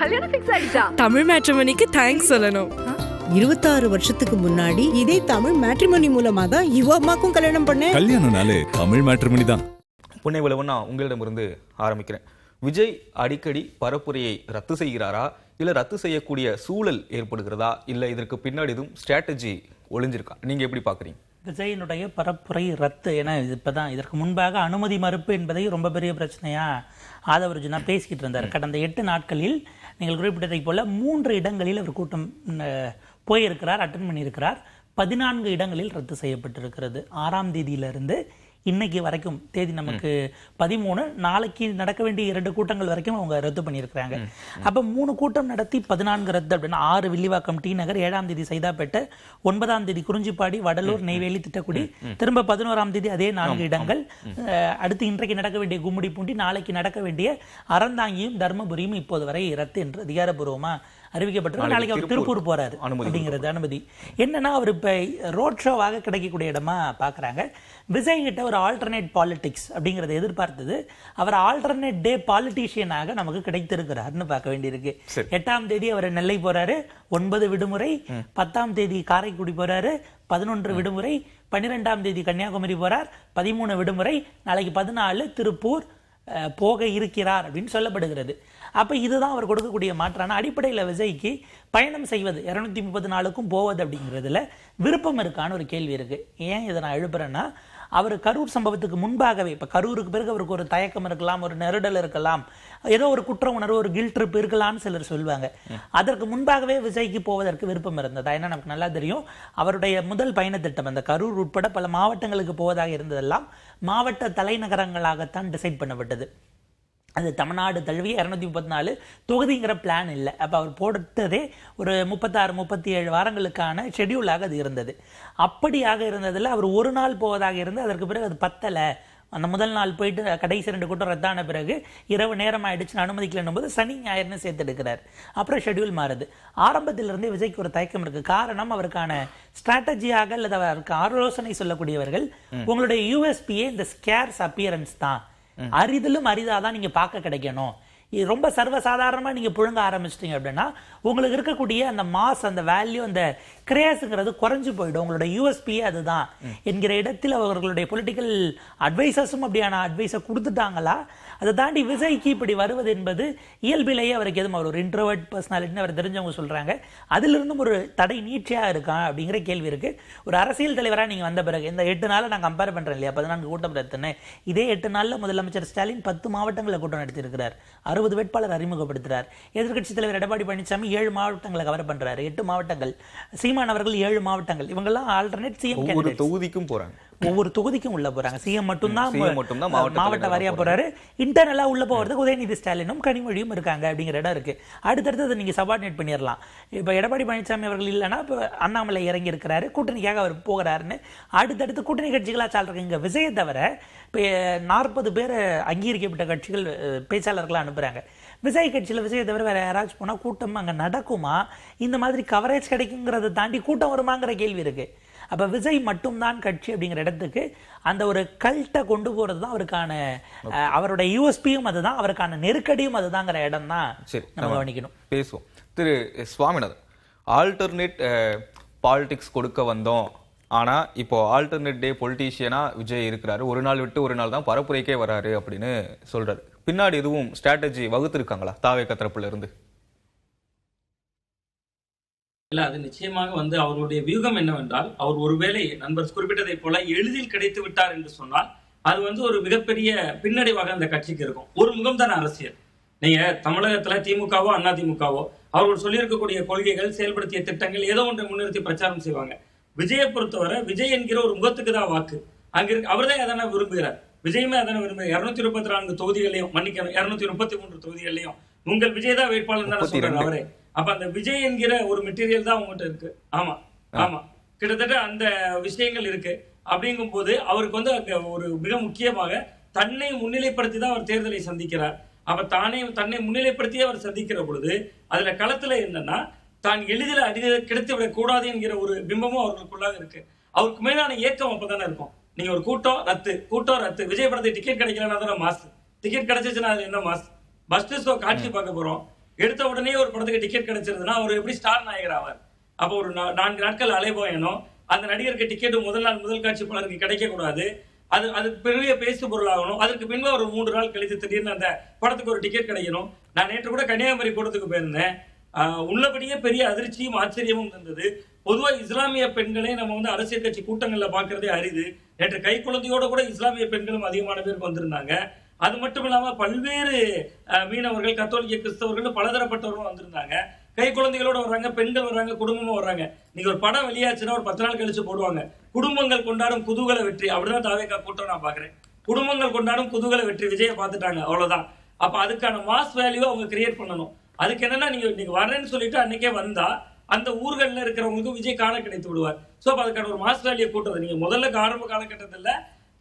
கல்யாணம் ஃபிக்ஸ் ஆயிடுச்சா? தமிழ் மேட்ரிமோனிக்கு தேங்க்ஸ் சொல்லணும். 26 வருஷத்துக்கு முன்னாடி இதே தமிழ் மேட்ரிமோனி மூலமா தான் இவ அம்மாக்கும் கல்யாணம் பண்ணேன். கல்யாணம்னாலே தமிழ் மேட்ரிமோனி தான். புன்னை விளவு நான் உங்களிடமிருந்து ஆரம்பிக்கிறேன். விஜய் அடிக்கடி பரப்புரையை ரத்து செய்கிறாரா, இல்லை ரத்து செய்யக்கூடிய சூழல் ஏற்படுகிறதா, இல்லை இதற்கு பின்னாடி எதுவும் ஸ்ட்ராட்டஜி ஒளிஞ்சிருக்கா? நீங்க எப்படி பாக்குறீங்க? விஜயனுடைய பரப்புரை ரத்து என இப்பதான் இதற்கு முன்பாக அனுமதி மறுப்பு என்பதை ரொம்ப பெரிய பிரச்சனையா ஆதவர்ஜுனா பேசிக்கிட்டு இருந்தார். கடந்த 8 நாட்களில் நீங்கள் குறிப்பிட்டதை போல 3 இடங்களில் அவர் கூட்டம் போயிருக்கிறார், அட்டன் பண்ணியிருக்கிறார். 14 இடங்களில் ரத்து செய்யப்பட்டிருக்கிறது. 6ஆம் தேதியிலிருந்து இன்னைக்கு வரைக்கும், தேதி நமக்கு 13, நாளைக்கு நடக்க வேண்டிய 2 கூட்டங்கள் வரைக்கும் அவங்க ரத்து பண்ணியிருக்கிறாங்க. அப்போ 3 கூட்டம் நடத்தி 14 ரத்து அப்படின்னா 6 வில்லிவாக்கம் டி நகர், 7ஆம் தேதி சைதாப்பேட்டை, 9ஆம் தேதி குறிஞ்சிப்பாடி, வடலூர், நெய்வேலி, திட்டக்குடி, திரும்ப 11ஆம் தேதி அதே 4 இடங்கள். அடுத்து இன்றைக்கு நடக்க வேண்டிய கும்மிடிப்பூண்டி, நாளைக்கு நடக்க வேண்டிய அறந்தாங்கியும் தர்மபுரியும் இப்போது வரை ரத்து என்று அதிகாரப்பூர்வமா அறிவிக்கப்பட்டிருக்கு. நாளைக்கு அவர் திருப்பூர் போறாரு அப்படிங்கிறது அனுமதி. என்னன்னா அவர் இப்ப ரோட் ஷோவாக கிடைக்கக்கூடிய இடமா பாக்குறாங்க. விஜய் கிட்ட ஒரு ஆல்டர்னேட் பாலிடிக்ஸ் அப்படிங்கறத எதிர்பார்த்தது. அவர் ஆல்டர்னேட் டே பாலிட்டிஷியனாக நமக்கு கிடைத்திருக்கிறார்னு பார்க்க வேண்டியிருக்கு. 8ஆம் தேதி அவர் நெல்லை போறாரு, 9 விடுமுறை. 10ஆம் தேதி காரைக்குடி போறாரு, 11 விடுமுறை. 12ஆம் தேதி கன்னியாகுமரி போறார், 13 விடுமுறை. நாளைக்கு 14 திருப்பூர் போக இருக்கிறார் அப்படின்னு சொல்லப்படுகிறது. அப்ப இதுதான் அவர் கொடுக்கக்கூடிய மாற்றான அடிப்படையில் விஜய்க்கு பயணம் செய்வது 230 நாளுக்கும் போவது அப்படிங்கிறதுல விருப்பம் இருக்கான்னு ஒரு கேள்வி இருக்கு. ஏன் இதை நான் எழுப்புறேன்னா, அவர் கரூர் சம்பவத்துக்கு முன்பாகவே, இப்ப கரூருக்கு பிறகு அவருக்கு ஒரு தயக்கம் இருக்கலாம், ஒரு நெருடல் இருக்கலாம், ஏதோ ஒரு குற்ற உணர்வு, ஒரு கில்ட் ட்ரிப் இருக்கலாம்னு சிலர் சொல்லுவாங்க. அதற்கு முன்பாகவே விஜய்க்கு போவதற்கு விருப்பம் இருந்ததா? ஏன்னா நமக்கு நல்லா தெரியும், அவருடைய முதல் பயண திட்டம் அந்த கரூர் உட்பட பல மாவட்டங்களுக்கு போவதாக இருந்ததெல்லாம் மாவட்ட தலைநகரங்களாகத்தான் டிசைட் பண்ணப்பட்டது. அது தமிழ்நாடு தழுவிய 234 தொகுதிங்கிற பிளான் இல்லை. அப்போ அவர் போட்டதே ஒரு 36-37 வாரங்களுக்கான ஷெட்யூலாக அது இருந்தது. அப்படியாக இருந்ததில் அவர் ஒரு நாள் போவதாக இருந்து அதற்கு பிறகு அது பத்தலை. அந்த முதல் நாள் போயிட்டு கடைசி 2 கூட்டம் ரத்தான பிறகு இரவு நேரம் ஆயிடுச்சுன்னு அனுமதிக்கலன்னும் போது சனி ஞாயிறுன்னு சேர்த்தெடுக்கிறார். அப்புறம் ஷெட்யூல் மாறுது. ஆரம்பத்திலிருந்தே விஜய்க்கு ஒரு தயக்கம் இருக்கு. காரணம், அவருக்கான ஸ்ட்ராட்டஜியாக அல்லது அவருக்கு ஆலோசனை சொல்லக்கூடியவர்கள், உங்களுடைய யூஎஸ்பியே இந்த ஸ்கேர்ஸ் அப்பியரன்ஸ் தான், அரிதிலும் அரிதாதான் நீங்க பார்க்க கிடைக்கணும். இது ரொம்ப சர்வசாதாரணமா நீங்க புழுங்க ஆரம்பிச்சிட்டீங்க அப்படின்னா உங்களுக்கு இருக்கக்கூடிய அந்த மாஸ், அந்த வேல்யூ, அந்த கிரேஸ்ங்கிறது குறைஞ்சு போயிடும். உங்களோட யூஎஸ்பியே அதுதான் என்கிற இடத்தில் அவர்களுடைய பொலிட்டிக்கல் அட்வைசர்ஸும் அப்படியான அட்வைஸை கொடுத்துட்டாங்களா? அதை தாண்டி விஜய்க்கு இப்படி வருவது என்பது இயல்பிலேயே அவருக்கு எதுவும், அவர் ஒரு இன்ட்ரோவர்ட் பர்சனாலிட்டின்னு அவர் தெரிஞ்சவங்க சொல்றாங்க. அதிலிருந்தும் ஒரு தடை நீட்சியா இருக்கான் அப்படிங்கிற கேள்வி இருக்கு. ஒரு அரசியல் தலைவராக நீங்க வந்த பிறகு இந்த 8 நாளை நான் கம்பேர் பண்றேன் இல்லையா, 14 கூட்டம் நடத்தினேன். இதே 8 நாள்ல முதலமைச்சர் ஸ்டாலின் 10 மாவட்டங்களில் கூட்டம் நடத்தியிருக்கிறார், 60 வேட்பாளர் அறிமுகப்படுத்துறார். எதிர்க்கட்சி தலைவர் எடப்பாடி பழனிசாமி 7 மாவட்டங்களை கவர் பண்றாரு, 8 மாவட்டங்கள். சீமான் அவர்கள் 7 மாவட்டங்கள். இவங்கெல்லாம் ஆல்டர்னேட் சிஎம் கேண்டிடேட்ஸ். தொகுதிக்கும் போறாங்க, ஒவ்வொரு தொகுதிக்கும் உள்ள போறாங்க. சிஎம் மட்டும்தான் மாவட்ட வாரியா போறாரு. இன்டர்னலா உள்ள போறதுக்கு உதயநிதி ஸ்டாலினும் கனிமொழியும் இருக்காங்க அப்படிங்கிற இடம் இருக்கு. அடுத்தடுத்து நீங்க சபார்டினேட் பண்ணிடலாம். இப்ப எடப்பாடி பழனிசாமி அவர்கள் இல்லைன்னா இப்ப அண்ணாமலை இறங்கி இருக்கிறாரு, கூட்டணிக்காக அவர் போகிறாருன்னு அடுத்தடுத்து கூட்டணி கட்சிகளா சால்றாங்க. இங்க விஜயை தவிர இப்ப 40 பேர் அங்கீகரிக்கப்பட்ட கட்சிகள் பேச்சாளர்களா அனுப்புறாங்க. விஜய் கட்சியில் விஜயை தவிர வேற யாராச்சும் போனா கூட்டம் அங்க நடக்குமா? இந்த மாதிரி கவரேஜ் கிடைக்குங்கிறத தாண்டி கூட்டம் வருமாங்கிற கேள்வி இருக்கு. அப்ப விஜய் மட்டும்தான் கட்சி அப்படிங்கிற இடத்துக்கு அந்த ஒரு கல்ட்டை கொண்டு போறது தான் அவருக்கான, அவருடைய யூஎஸ்பியும் அதுதான், அவருக்கான நெருக்கடியும் அதுதாங்கிற இடம் தான் நம்ம கவனிக்கணும். பேசுவோம். திரு சுவாமிநாதன், ஆல்டர்னேட் பாலிடிக்ஸ் கொடுக்க வந்தோம், ஆனா இப்போ ஆல்டர்னேட் டே பொலிட்டீஷியனா விஜய் இருக்கிறாரு, ஒரு நாள் விட்டு ஒரு நாள் தான் பரப்புரைக்கே வராரு அப்படின்னு சொல்றாரு. பின்னாடி எதுவும் ஸ்ட்ராட்டஜி வகுத்திருக்காங்களா தாவேக தரப்புல இருந்து? இல்ல, அது நிச்சயமாக அவர்களுடைய வியூகம் என்னவென்றால், அவர் ஒருவேளை நண்பர் குறிப்பிட்டதை போல எளிதில் கிடைத்து விட்டார் என்று சொன்னால் அது ஒரு மிகப்பெரிய பின்னடைவாக அந்த கட்சிக்கு இருக்கும். ஒரு முகம் தானே அரசியல். நீங்க தமிழகத்துல திமுகவோ அதிமுகவோ அவர்கள் சொல்லியிருக்கக்கூடிய கொள்கைகள், செயல்படுத்திய திட்டங்கள் ஏதோ ஒன்றை முன்னிறுத்தி பிரச்சாரம் செய்வாங்க. விஜயை பொறுத்தவரை விஜய் என்கிற ஒரு முகத்துக்கு தான் வாக்கு அங்க இருக்கு. அவர் தான் அதான விரும்புகிறார், விஜயமே அதான விரும்புகிறார். 234 தொகுதிகளையும், மன்னிக்கணும் 233 தொகுதிகளையும் உங்கள் விஜய் தான் வேட்பாளர் தானே சொல்றாரு அவரே. அப்ப அந்த விஜய் என்கிற ஒரு மெட்டீரியல் தான் உங்ககிட்ட இருக்கு. ஆமா ஆமா, கிட்டத்தட்ட அந்த விஷயங்கள் இருக்கு. அப்படிங்கும் போது அவருக்கு அங்க ஒரு மிக முக்கியமாக தன்னை முன்னிலைப்படுத்தி தான் அவர் தேர்தலை சந்திக்கிறார். அப்ப தன்னை முன்னிலைப்படுத்தி அவர் சந்திக்கிற பொழுது அதுல களத்துல என்னன்னா, தான் எளிதில் கிடைத்து விடக் கூடாது என்கிற ஒரு பிம்பமும் அவர்களுக்குள்ளாக இருக்கு. அவருக்கு மேலான ஏக்கம் அப்பதானே இருக்கும். நீங்க ஒரு கூட்டம் ரத்து, விஜய் படத்தை டிக்கெட் கிடைக்கலன்னா தானே மாசு, டிக்கெட் கிடைச்சிச்சுன்னா அது என்ன மாசு? பஸ் ஷோ காட்சி பார்க்க போறோம், எடுத்த உடனே ஒரு படத்துக்கு டிக்கெட் கிடைச்சிருதுன்னா அவர் எப்படி ஸ்டார் நாயகர் ஆவார்? அப்போ ஒரு 4 நாட்கள் அலைபோயணும், அந்த நடிகருக்கு டிக்கெட் முதல் நாள் முதல் காட்சி பலருக்கு கிடைக்கக்கூடாது, அது பெரிய பேசு பொருளாகணும். அதற்கு பின்பு ஒரு 3 நாள் கழித்து திடீர்னு அந்த படத்துக்கு ஒரு டிக்கெட் கிடைக்கணும். நான் நேற்று கூட கன்னியாகுமரி கூட்டத்துக்கு போயிருந்தேன். உள்ளபடியே பெரிய அதிர்ச்சியும் ஆச்சரியமும் இருந்தது. பொதுவாக இஸ்லாமிய பெண்களே நம்ம வந்து அரசியல் கட்சி கூட்டங்கள்ல பாக்குறதே அரிது. நேற்று கை குழந்தையோட கூட இஸ்லாமிய பெண்களும் அதிகமான பேருக்கு வந்திருந்தாங்க. அது மட்டும் இல்லாம பல்வேறு மீனவர்கள், கத்தோலிக்க, கிறிஸ்தவர்கள் பலதரப்பட்டவர்களும் வந்திருந்தாங்க. கை குழந்தைகளோட வர்றாங்க, பெண்கள் வர்றாங்க, குடும்பமும் வர்றாங்க. நீங்க ஒரு படம் வெளியாச்சுன்னா ஒரு 10 நாள் கழிச்சு போடுவாங்க, குடும்பங்கள் கொண்டாடும் குதூகல வெற்றி. அப்படிதான் தாவேகா கூட்டம் நான் பாக்குறேன். குடும்பங்கள் கொண்டாடும் குதூகல வெற்றி, விஜயை பார்த்துட்டாங்க, அவ்வளவுதான். அப்ப அதுக்கான மாஸ் வேல்யூ அவங்க கிரியேட் பண்ணணும். அதுக்கு என்னன்னா நீங்க வரேன்னு சொல்லிட்டு அன்னைக்கே வந்தா அந்த ஊர்களில் இருக்கிறவங்களுக்கு விஜய் காண கிடைத்து விடுவார். ஸோ அப்போ அதுக்கான ஒரு மாஸ் வேல்யூ கூட்டுறது. நீங்க முதல்ல ஆரம்ப காலகட்டத்தில்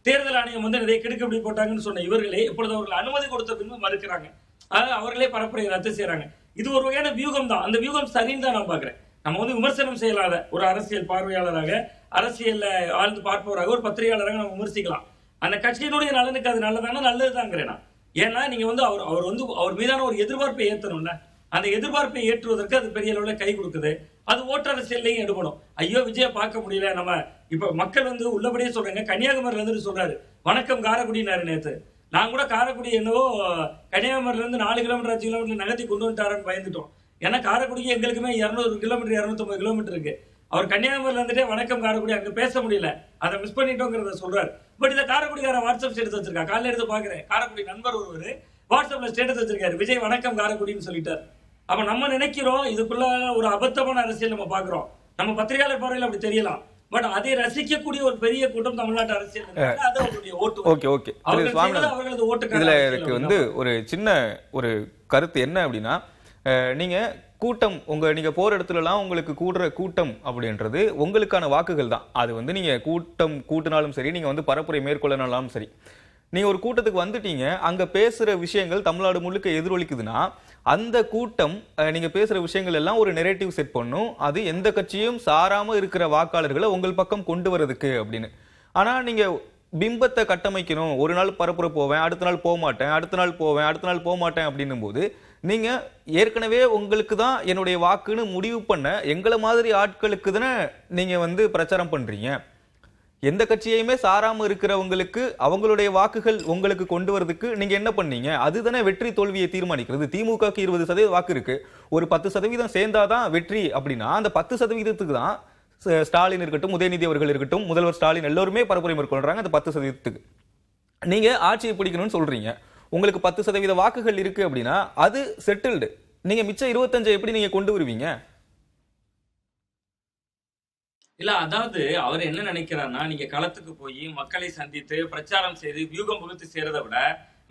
தேர்தல் ஆணையம் வந்து நிறைய கிடுக்குப்பிடி போட்டாங்கன்னு சொன்ன இவர்களே இப்பொழுது அவர்கள் அனுமதி கொடுத்த பின்பு மறுக்கிறாங்க. அதாவது அவர்களே பரப்புரையை ரத்து செய்யறாங்க. இது ஒரு வகையான வியூகம் தான். அந்த வியூகம் சரின்னு தான் நான் பாக்குறேன். நம்ம வந்து விமர்சனம் செய்யலாத ஒரு அரசியல் பார்வையாளராக, அரசியல்ல ஆழ்ந்து பார்ப்பவராக, ஒரு பத்திரிகையாளராக நம்ம விமர்சிக்கலாம். அந்த கட்சியினுடைய நலனுக்கு அது நல்லதானா? நல்லதுதாங்கிறேன் நான். ஏன்னா நீங்க வந்து அவர் மீதான ஒரு எதிர்பார்ப்பை ஏற்றணும்ல. அந்த எதிர்பார்ப்பை ஏற்றுவதற்கு அது பெரிய அளவில் கை கொடுக்குது. அது ஓட்டு அரசியல்லையும் எடுபடும். ஐயோ விஜய பார்க்க முடியல, நம்ம இப்ப மக்கள் வந்து உள்ளபடியே சொல்றாங்க. கன்னியாகுமரியில இருந்து சொல்றாரு வணக்கம் காரைக்குடினாரு நேற்று. நான் கூட காரைக்குடி என்னவோ கன்னியாகுமரியில இருந்து 4 கிலோமீட்டர் 5 கிலோமீட்டர் நகர்த்தி கொண்டு வந்துட்டாருன்னு பயந்துட்டோம். ஏன்னா காரைக்குடிக்கு எங்களுக்குமே 200 கிலோமீட்டர் 250 கிலோமீட்டர் இருக்கு. அவர் கன்னியாகுமரியில இருந்துட்டே வணக்கம் காரைக்குடி, அங்க பேச முடியல, அதை மிஸ் பண்ணிட்டோங்கிறத சொல்றாரு. பட் இந்த காரைக்குடிக்கார வாட்ஸ்அப் ஸ்டேட்டஸ் வச்சிருக்கா. காலையில எடுத்து பாக்குறேன், காரைக்குடி நண்பர் ஒருவர் வாட்ஸ்அப்ல ஸ்டேட்டஸ் வச்சிருக்காரு, விஜய் வணக்கம் காரைக்குடின்னு சொல்லிட்டாரு. அப்ப நம்ம நினைக்கிறோம் இதுக்குள்ள ஒரு அபத்தமான அரசியல் நம்ம பாக்குறோம். நம்ம பத்திரிகையாளர் பார்வையில் அப்படி தெரியலாம். பட் அதை ரசிக்கக்கூடிய ஒரு பெரிய கூட்டம் தமிழ்நாட்டு அரசியல். இதுல எனக்கு வந்து ஒரு சின்ன ஒரு கருத்து என்ன அப்படின்னா, நீங்க கூட்டம் நீங்க போற இடத்துல எல்லாம் உங்களுக்கு கூடுற கூட்டம் அப்படின்றது உங்களுக்கான வாக்குகள் தான். அது வந்து நீங்க கூட்டம் கூட்டினாலும் சரி, நீங்க வந்து பரப்புரை மேற்கொள்ளனாலும் சரி, நீங்க ஒரு கூட்டத்துக்கு வந்துட்டீங்க, அங்க பேசுற விஷயங்கள் தமிழ்நாடு முழுக்க எதிரொலிக்குதுன்னா அந்த கூட்டம் நீங்க பேசுற விஷயங்கள் எல்லாம் ஒரு நெரேட்டிவ் செட் பண்ணும். அது எந்த கட்சியும் சாராம இருக்கிற வாக்காளர்களை உங்கள் பக்கம் கொண்டு வரதுக்கு அப்படின்னு. ஆனா நீங்க பிம்பத்தை கட்டமைக்கணும். ஒரு நாள் பரப்புரை போவேன், அடுத்த நாள் போக மாட்டேன், அடுத்த நாள் போவேன், அடுத்த நாள் போக மாட்டேன் அப்படின்னும் போது நீங்க ஏற்கனவே உங்களுக்கு தான் என்னுடைய வாக்குன்னு முடிவு பண்ண எங்களை மாதிரி ஆட்களுக்கு தானே நீங்க வந்து பிரச்சாரம் பண்றீங்க. எந்த கட்சியுமே சாராம இருக்கிறவங்களுக்கு அவங்களுடைய வாக்குகள் உங்களுக்கு கொண்டு வரதுக்கு நீங்க என்ன பண்ணீங்க? அதுதானே வெற்றி தோல்வியை தீர்மானிக்கிறது. திமுகக்கு 20% வாக்கு இருக்கு, ஒரு 10% சேர்ந்தாதான் வெற்றி அப்படின்னா அந்த 10%க்கு தான் ஸ்டாலின் இருக்கட்டும், உதயநிதி அவர்கள் இருக்கட்டும், முதல்வர் ஸ்டாலின் எல்லோருமே பரப்புரை மேற்கொள்றாங்க. அந்த 10%க்கு நீங்க ஆட்சியை பிடிக்கணும்னு சொல்றீங்க. உங்களுக்கு 10% வாக்குகள் இருக்கு அப்படின்னா அது செட்டில்டு. நீங்க மிச்சம் 25 எப்படி நீங்க கொண்டு வருவீங்க? இல்ல, அதாவது அவர் என்ன நினைக்கிறாருன்னா, நீங்க களத்துக்கு போய் மக்களை சந்தித்து பிரச்சாரம் செய்து வியூகம் வகுத்து செய்யறதை விட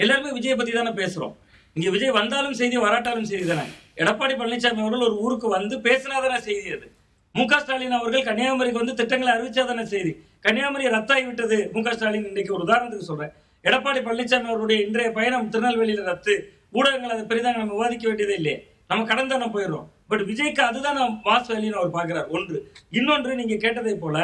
எல்லாருமே விஜய் பத்தி தானே பேசுறோம். இங்க விஜய் வந்தாலும் செய்தி, வராட்டாலும் செய்தி தானே. எடப்பாடி பழனிசாமி அவர்கள் ஒரு ஊருக்கு வந்து பேசினாதானே செய்தி. அது மு.க. ஸ்டாலின் அவர்கள் கன்னியாகுமரிக்கு வந்து திட்டங்களை அறிவிச்சாதானே செய்தி. கன்னியாகுமரி ரத்தாகி விட்டது மு.க. ஸ்டாலின். இன்னைக்கு ஒரு உதாரணத்துக்கு சொல்றேன், எடப்பாடி பழனிசாமி அவருடைய இன்றைய பயணம் திருநெல்வேலியில ரத்து. ஊடகங்கள் அதை பெரிதாக நம்ம விவாதிக்க வேண்டியதே இல்லையே, நம்ம கடந்து தானே போயிடுறோம். பட் விஜய்க்கு அதுதான் மாஸ் வேல்யூன்னு அவர் பாக்குறார். ஒன்று. இன்னொன்று, நீங்க கேட்டதை போல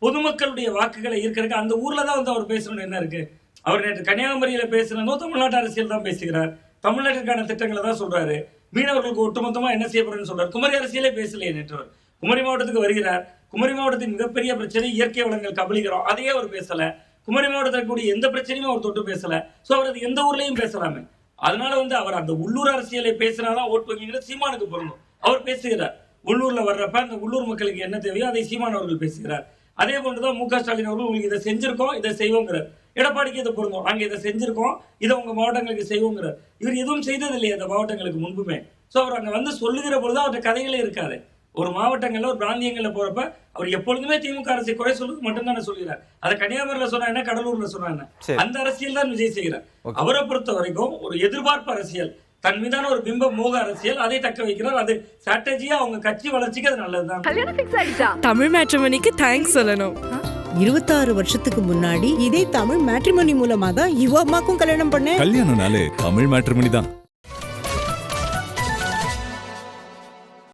பொதுமக்களுடைய வாக்குகளை ஈர்க்கிறதுக்கு அந்த ஊர்ல தான் வந்து அவர் பேசணும்னு என்ன இருக்கு? அவர் நேற்று கன்னியாகுமரியில பேசுறதோ தமிழ்நாட்டு அரசியல் தான் பேசுகிறார், தமிழ்நாட்டிற்கான திட்டங்களை தான் சொல்றாரு, மீனவர்களுக்கு ஒட்டுமொத்தமா என்ன செய்யப்படுறதுன்னு சொல்றாரு. குமரி அரசியலே பேசலையே நேற்று. குமரி மாவட்டத்துக்கு வருகிறார், குமரி மாவட்டத்தின் மிகப்பெரிய பிரச்சனை இயற்கை வளங்கள் கபலிக்கிறோம், அதையே அவர் பேசல. குமரி மாவட்டத்தில் கூடிய எந்த பிரச்சனையும் அவர் தொட்டு பேசல. சோ அவர் அது எந்த ஊர்லயும் பேசலாமே. அதனால வந்து அவர் அந்த உள்ளூர் அரசியலை பேசினாதான் ஓட்டு வங்கிங்கிறது சீமானுக்கு பொருந்தும். அவர் பேசுகிறார், உள்ளூர்ல வர்றப்ப அந்த உள்ளூர் மக்களுக்கு என்ன தேவையோ அதை சீமான் அவர்கள் பேசுகிறார். அதே போன்றுதான் மு.க. ஸ்டாலின் அவர்கள் உங்களுக்கு இதை செஞ்சிருக்கோம், இதை செய்வோங்கிறார். எடப்பாடிக்கு இதை பொருந்தும், நாங்க இதை செஞ்சிருக்கோம், இதை உங்க மாவட்டங்களுக்கு செய்வோங்கிறார். இவர் எதுவும் செய்தது இல்லையா அந்த மாவட்டங்களுக்கு முன்புமே. சோ அவர் அங்க வந்து சொல்லுகிற பொழுது அவருடைய கதைகளே இருக்காது. ஒரு மாவட்டங்கள்ல ஒரு பிராந்தியங்கள்ல போறப்ப அவர் எப்பொழுதுமே திமுக அரசை குறை சொல்றது மட்டும்தான் சொல்கிறார். அதை கன்னியாகுமரியில சொன்னா என்ன, கடலூர்ல சொன்னா என்ன, அந்த அரசியல் தான் விஜய் செய்கிறார். அவரை பொறுத்த வரைக்கும் ஒரு எதிர்பார்ப்பு அரசியல், தன் மீதான ஒரு பிம்ப மோக அரசியல், அதை தக்க வைக்கிறார். அது ஸ்ட்ராட்டஜியா அவங்க கட்சி வளர்ச்சிக்கு அது நல்லதுதான். தமிழ் மேட்ரிமோனிக்கு தேங்க்ஸ் சொல்லணும். 26 வருஷத்துக்கு முன்னாடி இதே தமிழ் மேட்ரிமோனி மூலமா தான் இவ அம்மாக்கும் கல்யாணம் பண்ணேன். கல்யாணம்னாலே தமிழ் மேட்ரிமோனி தான்.